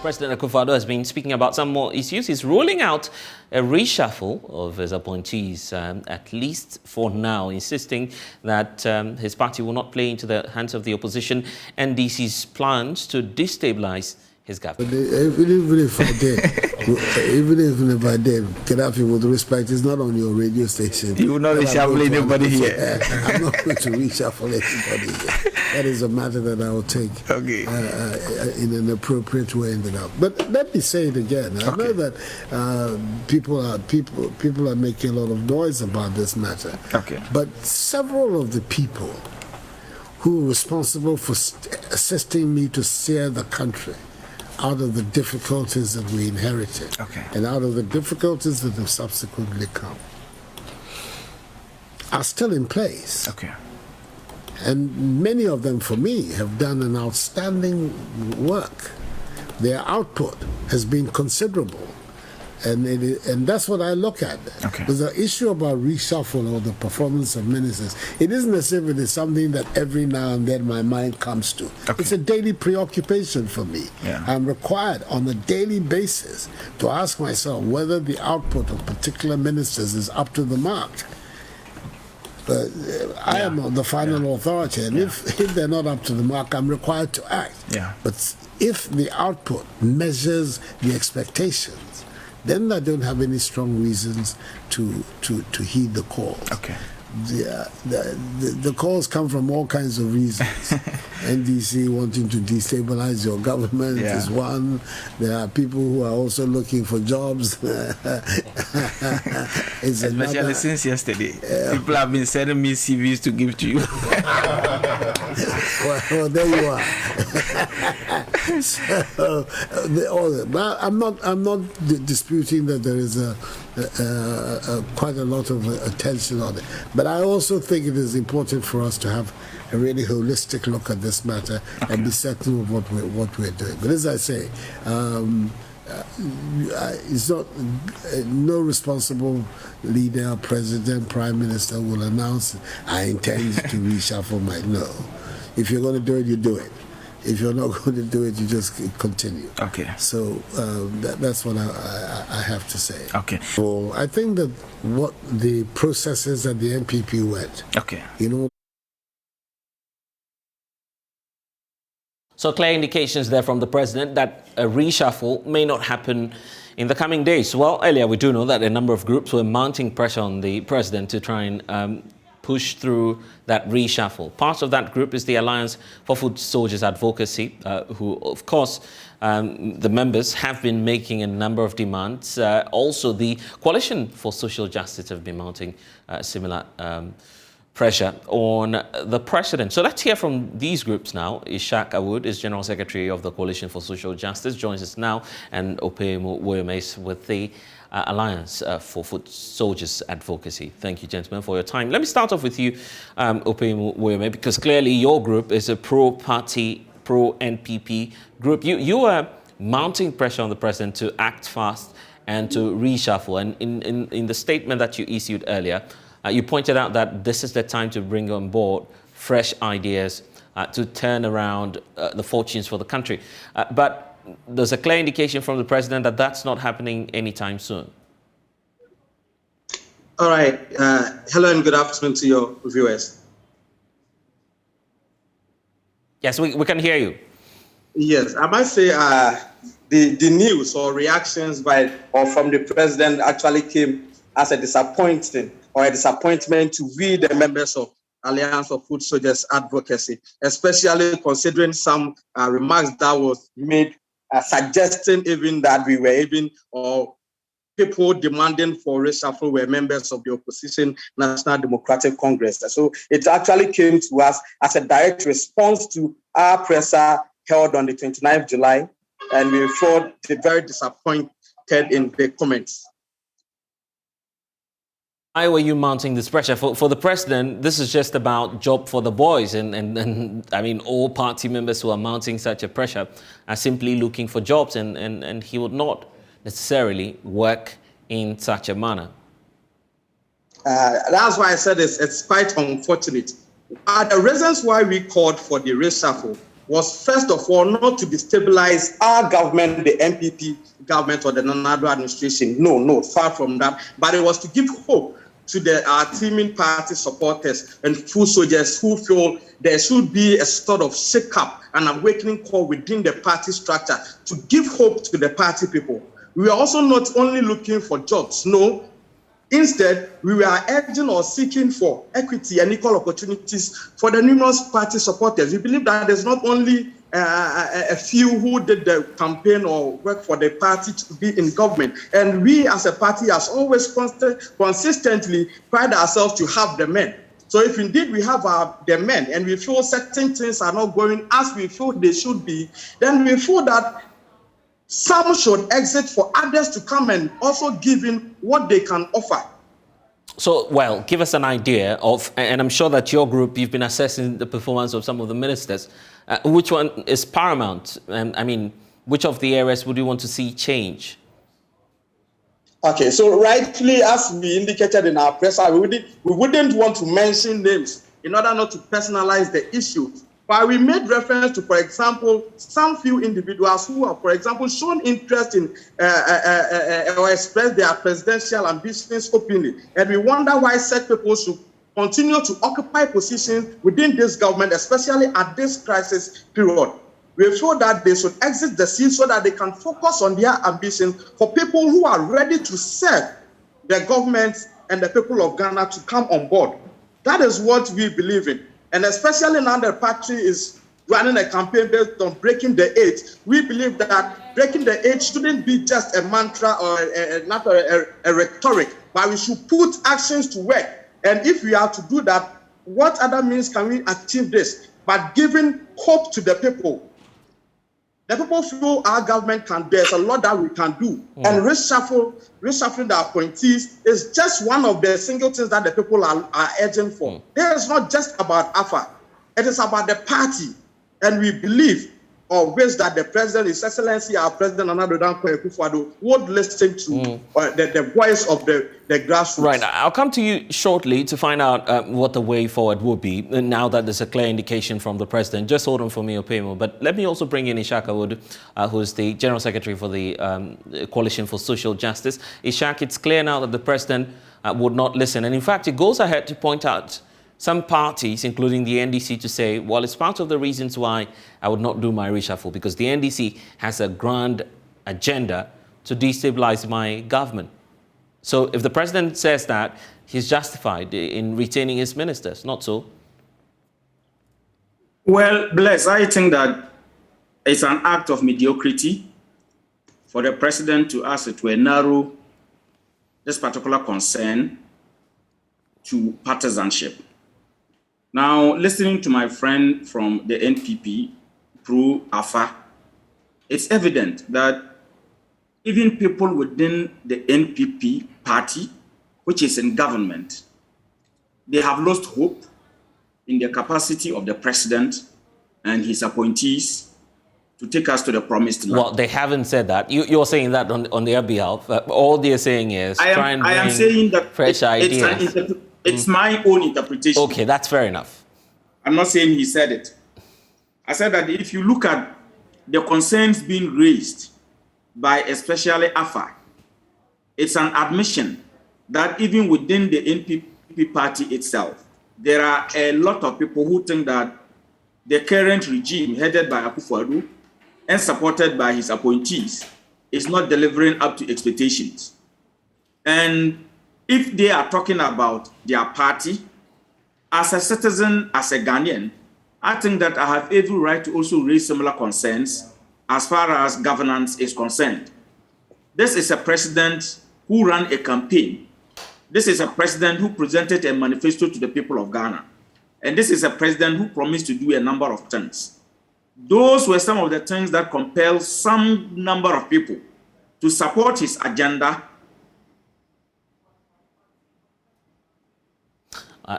President Akufo-Addo has been speaking about some more issues. He's ruling out a reshuffle of his appointees, at least for now, insisting that his party will not play into the hands of the opposition NDC's plans to destabilize his government. Even if I did, Gaddafi, with respect, is not on your radio station. You will not reshuffle anybody here. I'm not going to reshuffle anybody here. That is a matter that I will take in an appropriate way in the now. But let me say it again. I know that people are making a lot of noise about this matter. But several of the people who are responsible for assisting me to steer the country out of the difficulties that we inherited and out of the difficulties that have subsequently come are still in place. And many of them, for me, have done an outstanding work. Their output has been considerable. And that's what I look at. There's an issue about reshuffle or the performance of ministers. It isn't as if it is something that every now and then my mind comes to. It's a daily preoccupation for me. I'm required on a daily basis to ask myself whether the output of particular ministers is up to the mark. I am not the final authority, and if they're not up to the mark, I'm required to act. But if the output measures the expectations, then I don't have any strong reasons to heed the call. The calls come from all kinds of reasons. NDC wanting to destabilize your government is one. There are people who are also looking for jobs. Especially since yesterday. People have been sending me CVs to give to you. well, there you are. But I'm not disputing that there is quite a lot of attention on it. But I also think it is important for us to have a really holistic look at this matter and be certain of what we're doing. But as I say, it's not no responsible leader, president, prime minister will announce, I intend to reshuffle my no. If you're going to do it, you do it. If you're not going to do it, you just continue. So that's what I have to say. So I think that what the processes that the MPP went, you know. So clear indications there from the president that a reshuffle may not happen in the coming days. Well, earlier we do know that a number of groups were mounting pressure on the president to try and push through that reshuffle. Part of that group is the Alliance for Foot Soldiers Advocacy, who, of course, the members have been making a number of demands. Also, the Coalition for Social Justice have been mounting similar pressure on the president. So let's hear from these groups now. Ishak Awood is General Secretary of the Coalition for Social Justice, joins us now, and Opeyemu Woyome with the Alliance for Foot Soldiers Advocacy. Thank you, gentlemen, for your time. Let me start off with you, Opeyemu Woyome, because clearly your group is a pro-party, pro-NPP group. You are mounting pressure on the president to act fast and to reshuffle. And in the statement that you issued earlier, you pointed out that this is the time to bring on board fresh ideas to turn around the fortunes for the country. But there's a clear indication from the president that that's not happening anytime soon. All right. Hello and good afternoon to your viewers. Yes, we can hear you. Yes, I might say the news or reactions from the president actually came as a disappointment to we, the members of Alliance of Foot Soldiers Advocacy, especially considering some remarks that was made suggesting even that we were people demanding for reshuffle were members of the opposition National Democratic Congress. So it actually came to us as a direct response to our presser held on the 29th July, and we felt very disappointed in the comments. Why were you mounting this pressure? For the president, this is just about job for the boys. And I mean, all party members who are mounting such a pressure are simply looking for jobs. And he would not necessarily work in such a manner. That's why I said it's quite unfortunate. The reasons why we called for the reshuffle was, first of all, not to destabilize our government, the MPP government or the Nana-Addo administration. No, far from that. But it was to give hope to our teaming party supporters and full soldiers who feel there should be a sort of shake-up, an awakening call within the party structure to give hope to the party people. We are also not only looking for jobs, no. Instead, we were urging or seeking for equity and equal opportunities for the numerous party supporters. We believe that there's not only a few who did the campaign or work for the party to be in government. And we as a party has always consistently pride ourselves to have the men. So if indeed we have the men and we feel certain things are not going as we feel they should be, then we feel that some should exit for others to come and also give in what they can offer. So, well, give us an idea of, and I'm sure that your group, you've been assessing the performance of some of the ministers. Which one is paramount? I mean, which of the areas would you want to see change? Okay, so rightly, as we indicated in our press, we wouldn't want to mention names in order not to personalize the issue. But we made reference to, for example, some few individuals who have, for example, shown interest in or expressed their presidential ambitions openly. And we wonder why such people should continue to occupy positions within this government, especially at this crisis period. We feel that they should exit the scene so that they can focus on their ambitions for people who are ready to serve the government and the people of Ghana to come on board. That is what we believe in. And especially now the party is running a campaign based on breaking the age. We believe that breaking the age shouldn't be just a mantra or not a rhetoric, but we should put actions to work. And if we are to do that, what other means can we achieve this? But giving hope to the people. The people feel our government can, there's a lot that we can do. And reshuffling the appointees is just one of the single things that the people are urging for. It is not just about AFA. It is about the party. And we believe or wish that the president, His Excellency, our President, Akufo-Addo, would listen to the voice of the grassroots. Right. I'll come to you shortly to find out what the way forward would be now that there's a clear indication from the president. Just hold on for me, Opemo. But let me also bring in Ishak Wood, who's the General Secretary for the Coalition for Social Justice. Ishak, it's clear now that the president would not listen. And in fact, it goes ahead to point out some parties, including the NDC, to say, well, it's part of the reasons why I would not do my reshuffle, because the NDC has a grand agenda to destabilize my government. So if the president says that, he's justified in retaining his ministers, not so? Well, Bless, I think that it's an act of mediocrity for the president to ask to narrow this particular concern to partisanship. Now, listening to my friend from the NPP, through AFA, it's evident that even people within the NPP party, which is in government, they have lost hope in the capacity of the president and his appointees to take us to the promised land. Well, they haven't said that. You're saying that on their behalf. All they're saying is I am saying that fresh ideas. It's my own interpretation. Okay, that's fair enough. I'm not saying he said it. I said that if you look at the concerns being raised by especially AFA, it's an admission that even within the NPP party itself, there are a lot of people who think that the current regime headed by Akufo-Addo and supported by his appointees is not delivering up to expectations. And if they are talking about their party, as a citizen, as a Ghanaian, I think that I have every right to also raise similar concerns as far as governance is concerned. This is a president who ran a campaign. This is a president who presented a manifesto to the people of Ghana. And this is a president who promised to do a number of things. Those were some of the things that compelled some number of people to support his agenda.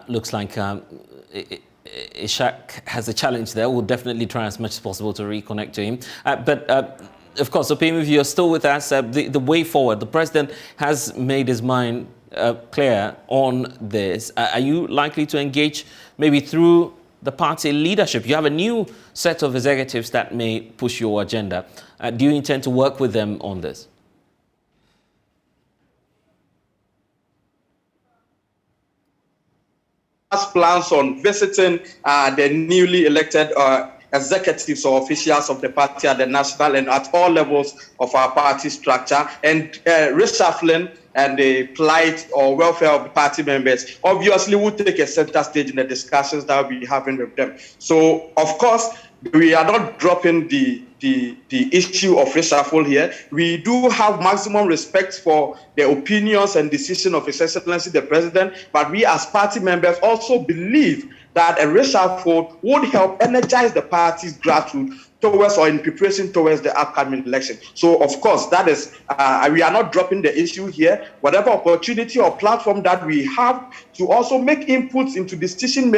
Looks like Ishak has a challenge there. We'll definitely try as much as possible to reconnect to him. But of course, Opemo, if you're still with us, the way forward, the president has made his mind clear on this. Are you likely to engage maybe through the party leadership? You have a new set of executives that may push your agenda. Do you intend to work with them on this? Plans on visiting the newly elected executives or officials of the party at the national and at all levels of our party structure, and reshuffling and the plight or welfare of the party members obviously will take a center stage in the discussions that we'll be having with them. So, of course, we are not dropping the issue of reshuffle here. We do have maximum respect for the opinions and decision of His Excellency the President, but we as party members also believe that a reshuffle would help energize the party's grassroots towards or in preparation towards the upcoming election. So, of course, that is, we are not dropping the issue here. Whatever opportunity or platform that we have to also make inputs into decision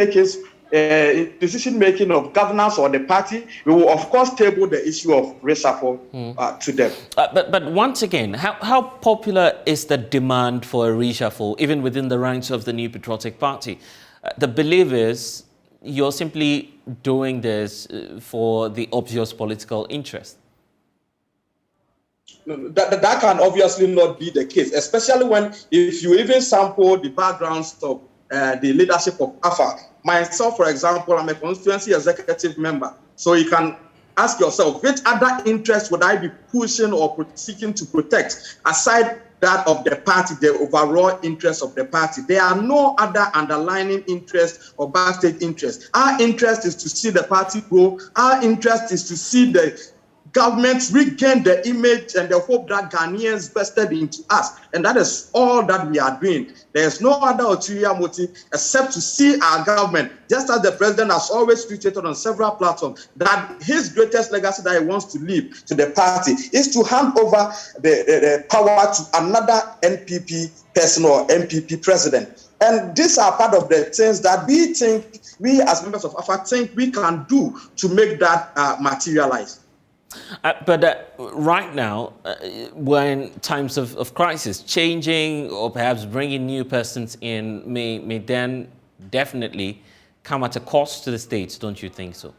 making of governance or the party, we will of course table the issue of reshuffle to them. But once again, how popular is the demand for a reshuffle, even within the ranks of the New Patriotic Party? The belief is you're simply doing this for the obvious political interest. That can obviously not be the case, especially when, if you even sample the backgrounds of the leadership of AFA. Myself, for example, I'm a constituency executive member. So you can ask yourself, which other interest would I be pushing or seeking to protect aside that of the party, the overall interest of the party? There are no other underlying interest or backstage interest. Our interest is to see the party grow. Our interest is to see the government regain the image and the hope that Ghanaians vested into us. And that is all that we are doing. There is no other ulterior motive except to see our government, just as the president has always tweeted on several platforms, that his greatest legacy that he wants to leave to the party is to hand over the power to another NPP person or NPP president. And these are part of the things that we think, we as members of AFA think we can do to make that materialize. But right now, we're in times of crisis. Changing or perhaps bringing new persons in may then definitely come at a cost to the states, don't you think so?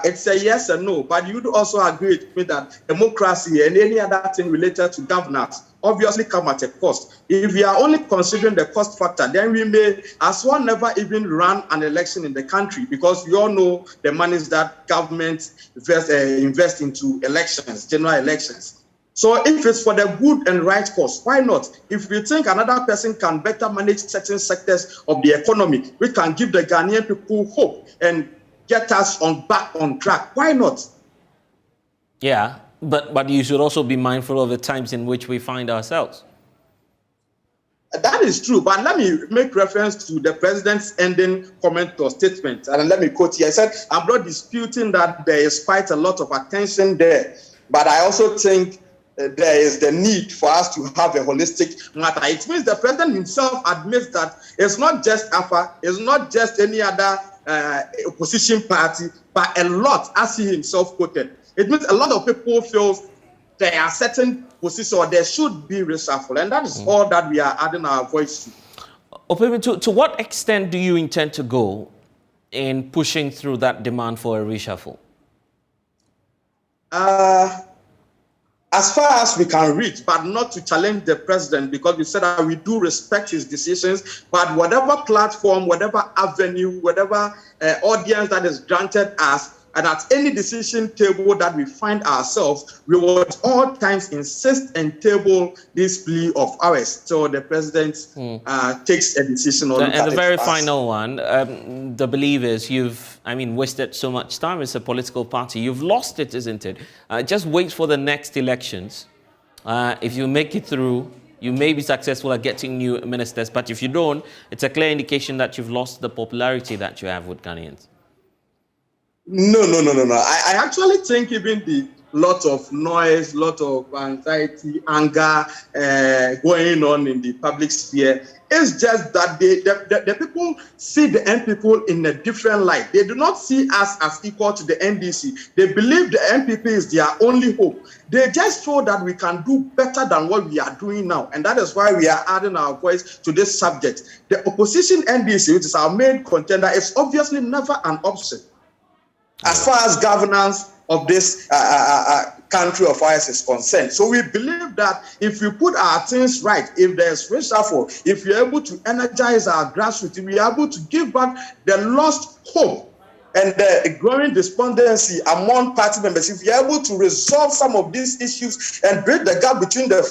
It's a yes and no, but you'd also agree with me that democracy and any other thing related to governance obviously come at a cost. If we are only considering the cost factor, then we may as well never even run an election in the country, because we all know the monies that government invest into elections, general elections. So if it's for the good and right cause, why not? If we think another person can better manage certain sectors of the economy, we can give the Ghanaian people hope and get us back on track. Why not? Yeah, but you should also be mindful of the times in which we find ourselves. That is true, but let me make reference to the president's ending comment or statement, and let me quote here. I said, I'm not disputing that there is quite a lot of attention there, but I also think there is the need for us to have a holistic matter. It means the president himself admits that it's not just AFA, it's not just any other opposition party, but a lot, as he himself quoted. It means a lot of people feel there are certain positions or there should be reshuffle, and that is all that we are adding our voice to. Opemi, to what extent do you intend to go in pushing through that demand for a reshuffle? As far as we can reach, but not to challenge the president, because we said that we do respect his decisions, but whatever platform, whatever avenue, whatever audience that is granted us, and at any decision table that we find ourselves, we will at all times insist and table this plea of ours. So the president takes a decision. And the very final one, the belief is you've, wasted so much time as a political party. You've lost it, isn't it? Just wait for the next elections. If you make it through, you may be successful at getting new ministers. But if you don't, it's a clear indication that you've lost the popularity that you have with Ghanaians. No. I actually think even lot of noise, lot of anxiety, anger going on in the public sphere. It's just that the people see the NPP in a different light. They do not see us as equal to the NDC. They believe the NPP is their only hope. They just feel that we can do better than what we are doing now. And that is why we are adding our voice to this subject. The opposition NDC, which is our main contender, is obviously never an option as far as governance of this country of ours is concerned. So we believe that if we put our things right, if there's reshuffle, if we're able to energize our grassroots, if we're able to give back the lost hope and the growing despondency among party members, if we're able to resolve some of these issues and bridge the gap between the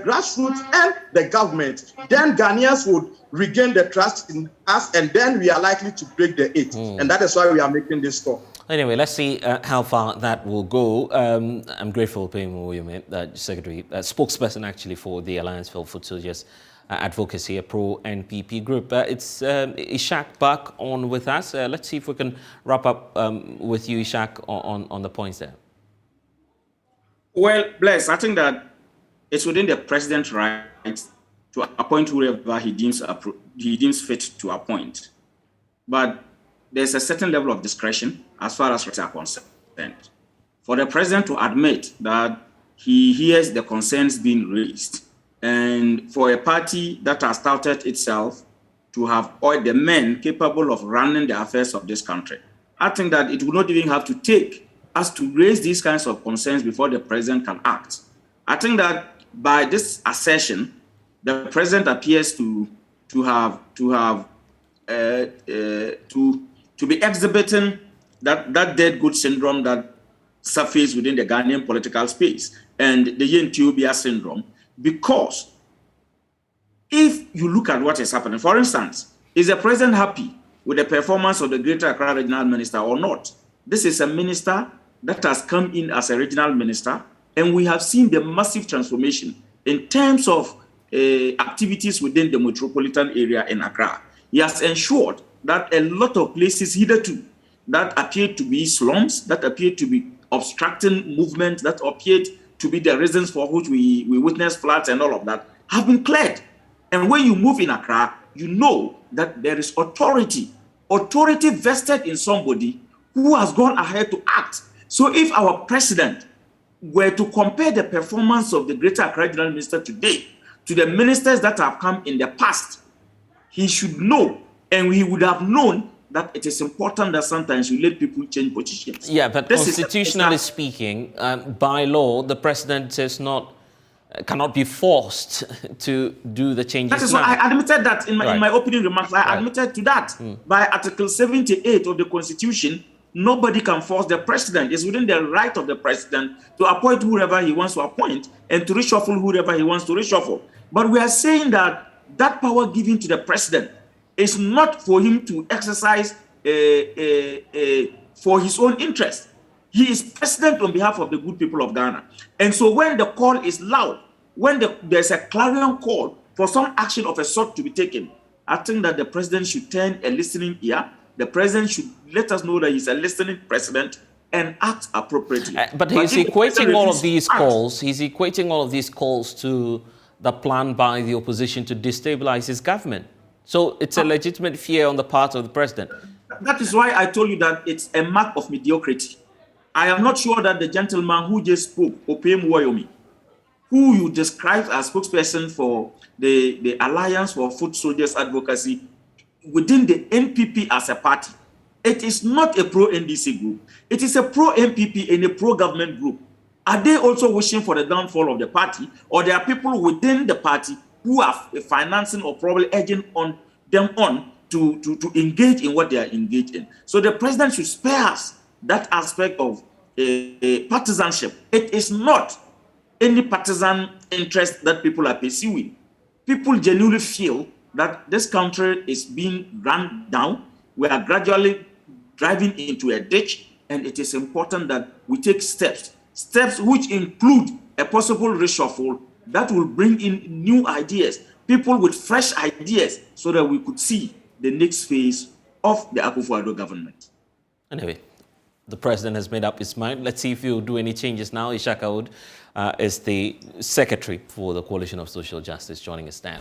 grassroots and the government, then Ghanaians would regain the trust in us, and then we are likely to break the eight. And that is why we are making this call. Anyway, let's see how far that will go. I'm grateful, Secretary, spokesperson actually for the Alliance for Foot Soldiers Advocacy, a pro-NPP group. It's Ishak back on with us. Let's see if we can wrap up with you, Ishak, on the points there. Well, Bless, I think that it's within the president's right to appoint whoever he deems fit to appoint. But there's a certain level of discretion as far as rights are concerned. For the president to admit that he hears the concerns being raised, and for a party that has touted itself to have all the men capable of running the affairs of this country, I think that it would not even have to take us to raise these kinds of concerns before the president can act. I think that by this assertion, the president appears to be exhibiting that dead good syndrome that surfaces within the Ghanaian political space and the Yentubia syndrome, because if you look at what is happening, for instance, is the president happy with the performance of the Greater Accra Regional Minister or not? This is a minister that has come in as a regional minister, and we have seen the massive transformation in terms of activities within the metropolitan area in Accra. He has ensured that a lot of places hitherto that appeared to be slums, that appeared to be obstructing movement, that appeared to be the reasons for which we witness floods and all of that, have been cleared. And when you move in Accra, you know that there is authority vested in somebody who has gone ahead to act. So if our president were to compare the performance of the Greater Accra Regional Minister today to the ministers that have come in the past, he should know, and he would have known, that it is important that sometimes you let people change positions. Yeah, but constitutionally speaking, by law, the president cannot be forced to do the changes. That is why I admitted that in my opening remarks. I admitted to that. By Article 78 of the Constitution, nobody can force the president. It's within the right of the president to appoint whoever he wants to appoint and to reshuffle whoever he wants to reshuffle. But we are saying that that power given to the president is not for him to exercise for his own interest. He is president on behalf of the good people of Ghana. And so when the call is loud, when there's a clarion call for some action of a sort to be taken, I think that the president should turn a listening ear. The president should let us know that he's a listening president and act appropriately. But he's equating all of these calls. He's equating all of these calls to the plan by the opposition to destabilize his government. So it's a legitimate fear on the part of the president. That is why I told you that it's a mark of mediocrity. I am not sure that the gentleman who just spoke, Opem Wayomi, who you described as spokesperson for the Alliance for Foot Soldiers Advocacy within the NPP as a party, it is not a pro-NDC group. It is a pro-NPP and a pro-government group. Are they also wishing for the downfall of the party, or there are people within the party who are financing or probably urging them on to engage in what they are engaged in? So the president should spare us that aspect of partisanship. It is not any partisan interest that people are pursuing. People genuinely feel that this country is being run down. We are gradually driving into a ditch, and it is important that we take steps which include a possible reshuffle that will bring in new ideas, people with fresh ideas, so that we could see the next phase of the Akufo-Addo government. Anyway, the president has made up his mind. Let's see if he'll do any changes now. Ishaka Wood is the secretary for the Coalition of Social Justice, joining us now.